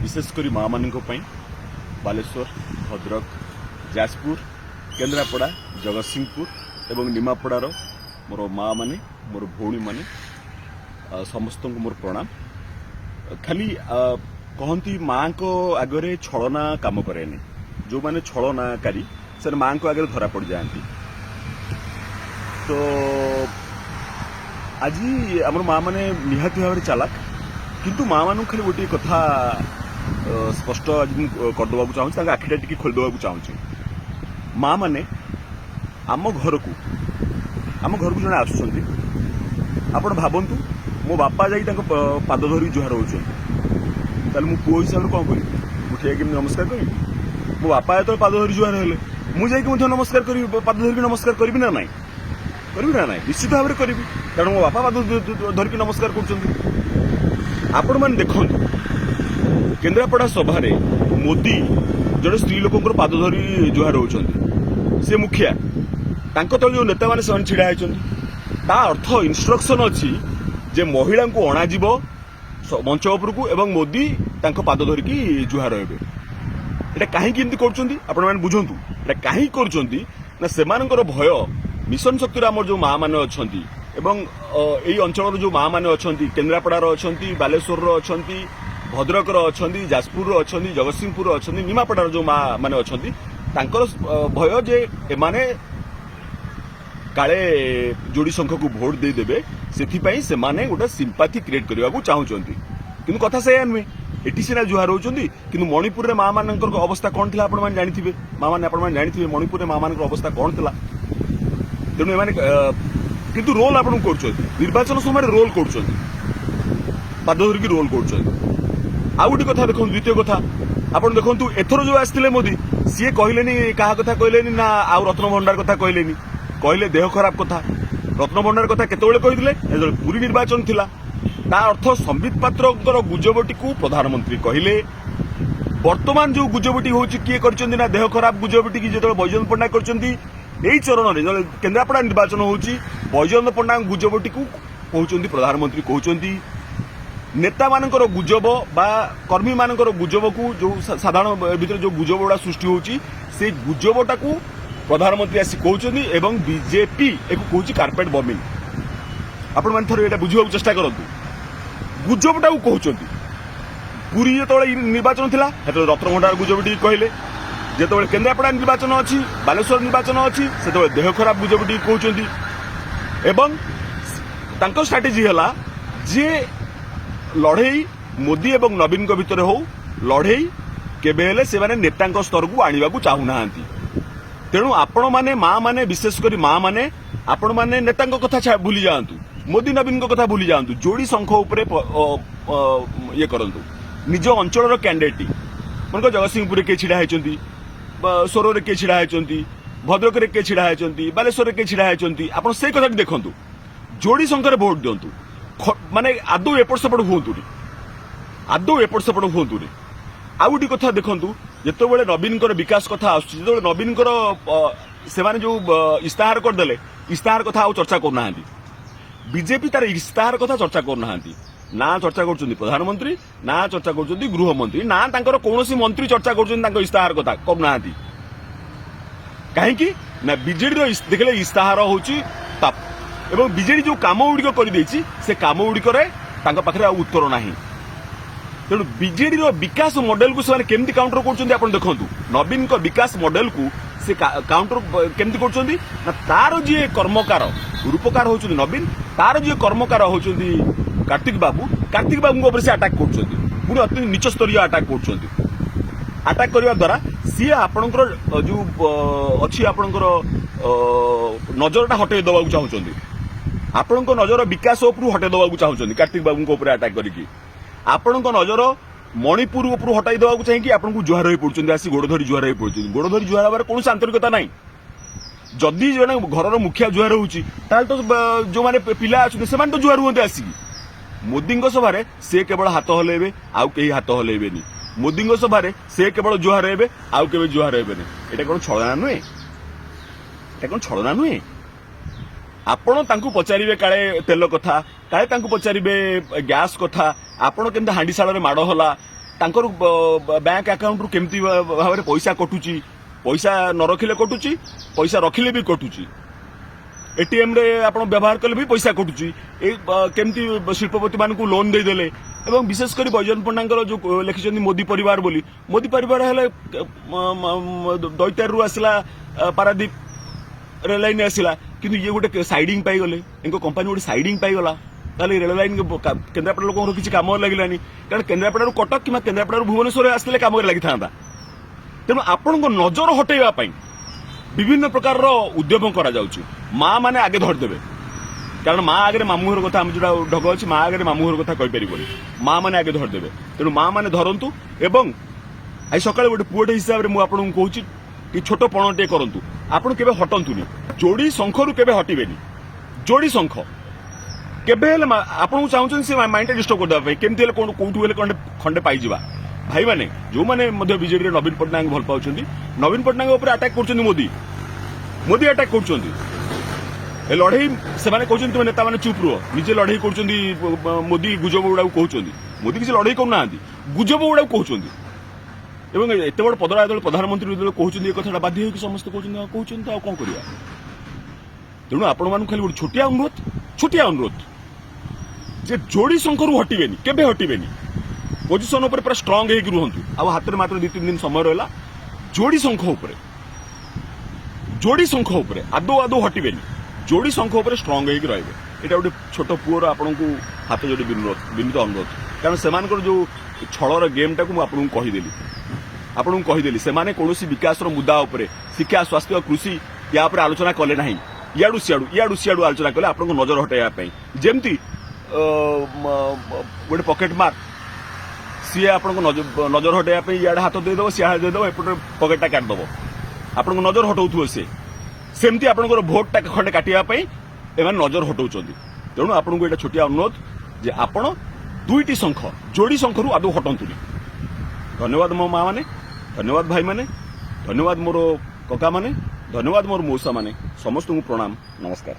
विशेषकर माँ मान बालेश्वर भद्रक जाजपुर केन्द्रापड़ा जगतसिंहपुर एवं निमापड़ार मोर माँ माने मोर भौणी माने समस्त मोर प्रणाम। खाली कहती माँ को आगे छलना काम करे जो मैंने छलनाकारी से माँ को आगे धरा पड़ जाती। तो आज आम माँ मैंने निहाती भाव चालाक किंतु माँ मान खाली गोटे कथा स्पष्ट आज करदे चाहूँ आखिटा टी खोलदेवा चाहूँ। माँ मैंने आम घर को जड़े आसुँच आप भावतु मो बापा जा पाद धरी जुहार होते मो पुओ हिसाब से कौन करी उठे नमस्कार करी मो बापा जो पाद धरी जुहार हेले मुझे नमस्कार करी पाद धरिक नमस्कार करी ना नाई करी ना नाई निश्चित भाव में करी कारण मो बापा पाद धरिक नमस्कार कर देखु केन्द्रापड़ा सभा मोदी जड़े स्त्री लोक पाद धरी जुहार होती से मुखिया तल जो नेता मैंने से छिड़ा होता अर्थ इन्स्ट्रक्शन अच्छी जे महिला को अणाजिब मंच उपरकू एवं मोदी पाद धरिकी जुहार हे ये कहीं कर बुझंतु कहीं कर से भय मिशन शक्ति आम जो माँ मैंने अच्छा यही अंचल जो माँ मैंने अच्छा केन्द्रापड़ार अच्छा बालेश्वर अच्छा भद्रक अच्छा जाजपुर अच्छा जगतसिंहपुर अच्छा निमापड़ार जो माँ मैंने अच्छा भय जे एमाने काले जोड़ी संख को भोट देदेवे से माने गोटे सिंपाथी क्रिएट करने को चाहूँगी कि कथा से नुहे एटी सीना जुहार होती कि मणिपुर में माँ मान अवस्था कौन थी आपने जानी माँ मैंने जानी मणिपुर में माँ मान अवस्था कौन थी तेणु एमाने किंतु रोल आप निर्वाचन समय रोल कर पाद धरिकी रोल कर आउ गोटे कथा देखो द्वितीय कथा आप देखो एथर जो आसते मोदी सी कहले क्या कथा कहले ना आउ रत्न भंडार कथा कहले कहले देह खराब कथा रत्न भंडार कथा केतबेले कहिदिले पूरी निर्वाचन थिला ता अर्थ संबित पात्र गुजबटी को प्रधानमंत्री कहले वर्तमान जो गुजबटी होची किए करचंदी ना देह खराब गुजबटी की जेतबेले बैजयंत पंडा करचंदी एई चरण रे केन्द्रापड़ा निर्वाचन होची बैजयंत पंडा गुजबटी को कहउचंदी प्रधानमंत्री कहउचंदी नेता मानकर गुजब बा कर्मी मानकर गुजब को जो साधारण भीतर जो गुजब गुड़ा सृष्टि होची से गुजबटा को प्रधानमंत्री आसी कहउचंदी एवं बीजेपी एक कहउची कार्पेट बॉम्बिंग आपण मान थोर एटा बुझिबा चेष्टा करंतु गुजबटा को कहउचंदी पूरी जेतबेले निर्वाचन थिला हेतबेले रत्न भंडार गुजबटी कहले जेतबेले केन्द्रापड़ा निर्वाचन अछि बालेश्वर निर्वाचन अछि सेतबेले देह खराब गुजबटी कहउचंदी एवं तांको स्ट्रेटेजी हला जे लड़ई मोदी एवं नवीन को भितर हो लड़ई केबे हेले से माने नेतांको स्तर को आनिबा को चाहू नाहांती तेणु आपण माने माँ माने विशेषकर माँ माने आपण माने नेतांको कथा भूली जातु मोदी नवीन को कथा भूली जातु जोड़ी संख उपरे ये करंतु निज अंचल कैंडिडेट मन जगतसिंहपुर किए छिड़ा होती सोर किए छिड़ा होती भद्रक किए छिड़ा होती बालेश्वर किए छिड़ा होती आप से कथा देखु जोड़ी संख्यार भोट दिंतु माने आदौ एपट सेपट हूँ आदौ एपट सेपट हूँ आउ गोटे कथा देखु जितेबाला नवीन विकास कथा आसो नवीन से जो इस्ताहार करदे इस्ताहार कथा आउ चर्चा करना बीजेपी तार इस्ताहार कथा चर्चा करना ना चर्चा कर प्रधानमंत्री ना चर्चा कर गृहमंत्री ना कौन मंत्री चर्चा कर इस्ताहार कथा करना कहीं ना बीजेडी देखले इस्ताहार हूँ ताप एवं बीजेडी जो काम गुड़िक कर से काम गुड़िक पाखे उत्तर ना तेणु बीजेडी विकास मॉडल को से केमती काउंटर कर देखु नवीन को विकास मॉडल को से काउंटर केमती कर तार जी कर्मकार रूपकार होचुंदी नवीन तार जी कर्मकार होचुंदी कार्तिक बाबू से अटैक कर अति नीच स्तरीय अटैक कर करने द्वारा सी आपणकर जो अच्छी आपणकर नजरटा हटे देवा चाहूँगी आपण नजर विकास उपरू हटे देवा चाहूँगी कार्तिक बाबू अटैक करके आपण नजर मणिपुर उपरू हटाई देवा चाहिए आपको जुहार हो पड़ते आसी गोड़ धरी जुहार हो पड़ते गोड़ धरी जुहार हमारे कौन आंतरिकता ना जदि जड़े घर मुखिया जुहार होची तो जो मैंने पिला अच्छे से तो जुहार हुए आसिकी मोदी सभा से केवल हाथ हल्बे आउ कहीं हाथ हल्बेनी मोदी सभा से केवल जुहार हे आउ के जुहार हेबेनी एटा कौन छलना नुहे एटा कौन छलना नुहे आपण तांकु पचारिबे काले तेल कथा काले तांकु पचारिबे गैस कथा आपण केमते हांडीशाल रे माड़ होला ତାଙ୍କର ବ୍ୟାଙ୍କ ଆକାଉଣ୍ଟରୁ କେମିତି ଭାବରେ ପଇସା କଟୁଛି, ପଇସା ନ ରଖିଲେ କଟୁଛି, ପଇସା ରଖିଲେ ବି କଟୁଛି, एटीएम रे आपण व्यवहार कले भी पैसा कटुची, केमती शिल्पपति मानक लोन देदेले एवं विशेषकर बैजयंत पंडा जो लिखिं मोदी परिवार बोली, मोदी परिवार हेले दैतारू आसला पारादीप रेल लाइन आसला कि ये गोटे साइडिंग पाईगले, कंपानी गोटे साइडिंग पाईगला रेल लाइन केन्द्रापड़ा लोक किसी कम लगे कारण केन्द्रापड़ा कटक कि केन्द्रापड़ा भुवनेश्वर आसते कम लगी था। तेणु आपण नजर हटेवाई विभिन्न प्रकार उद्यम करा जाउची। माँ माने आगे धरदेवे कारण माँ आगे मामुहर कथा आम जो ढग अच्छी माँ आगे मामुहर कथा कहीपर माँ माने आगे धरदेवे। तेणु माँ माने धरतु एवं आज सकाଳେ गोटे पुओटे हिसाब से मुझे कहूँ कि छोट पणटे करतु आपड़ के हटंतुनि जोड़ी शंखरू के हटबेनि जोड़ी शंख केबे आपको चाहूँ से माइंड डिस्टर्ब करदे केमती कौटू खंडे पाइबा भाई माने जो माने बीजेडी नवीन पट्टनायक भल पाँच नवीन पट्टनायक अटैक कर मोदी मोदी अटैक कर लड़ई से कहते नेता मैंने चुप रुह निजे लड़ई कर मोदी गुजब गुड़ा कहते मोदी किसी लड़ई करना गुजब गुड़ा कहते एत बड़ पदरा जो प्रधानमंत्री कहते कथा बाध्य होगी समस्त कहते कौन करवा। तेणु आपण मान खाली छोटिया अनुरोध जे जोड़ी शंखरू हटबेनि केबे हटबेनि पोजिशन उपर पूरा स्ट्रांग होगी रुहतु आ हाथ में मात्र 2-3 दिन समय रहा जोड़ी शंख उपरे आदौ आदौ हटबेनि जोड़ी शंख उपर स्ट्रांग होगी रहिबे। एटा गोटे छोट पुअर आपको हाथ जोड़ी विनीत अनुरोध कारण से जो छलर गेम टाक आपको कहीदेली से कौन विकास मुद्दा उपरे शिक्षा स्वास्थ्य कृषि या आलोचना कले ना इयाड़ू सियाड़ू आलोचना कले आपको नजर हटाइवाई जमती गोटे पकेट मार सी आपको नजर हटाइवाई इे हाथ देदेव सी हाथ देदेव एपटे पकेटा काटिदेव आपको नजर हटाऊ सी सेमती आपंकर भोट टा खंडे काटापी एम नजर हटाऊँ। तेणु आपको ये छोटिया अनुरोध जे आपण 2टी शंख जोड़ी शंखरू आदौ हटंतुनि। धन्यवाद मो माँ माने, धन्यवाद भाई माने, धन्यवाद मोर कका माने, धन्यवाद मोर मौसा माने, समस्त प्रणाम नमस्कार।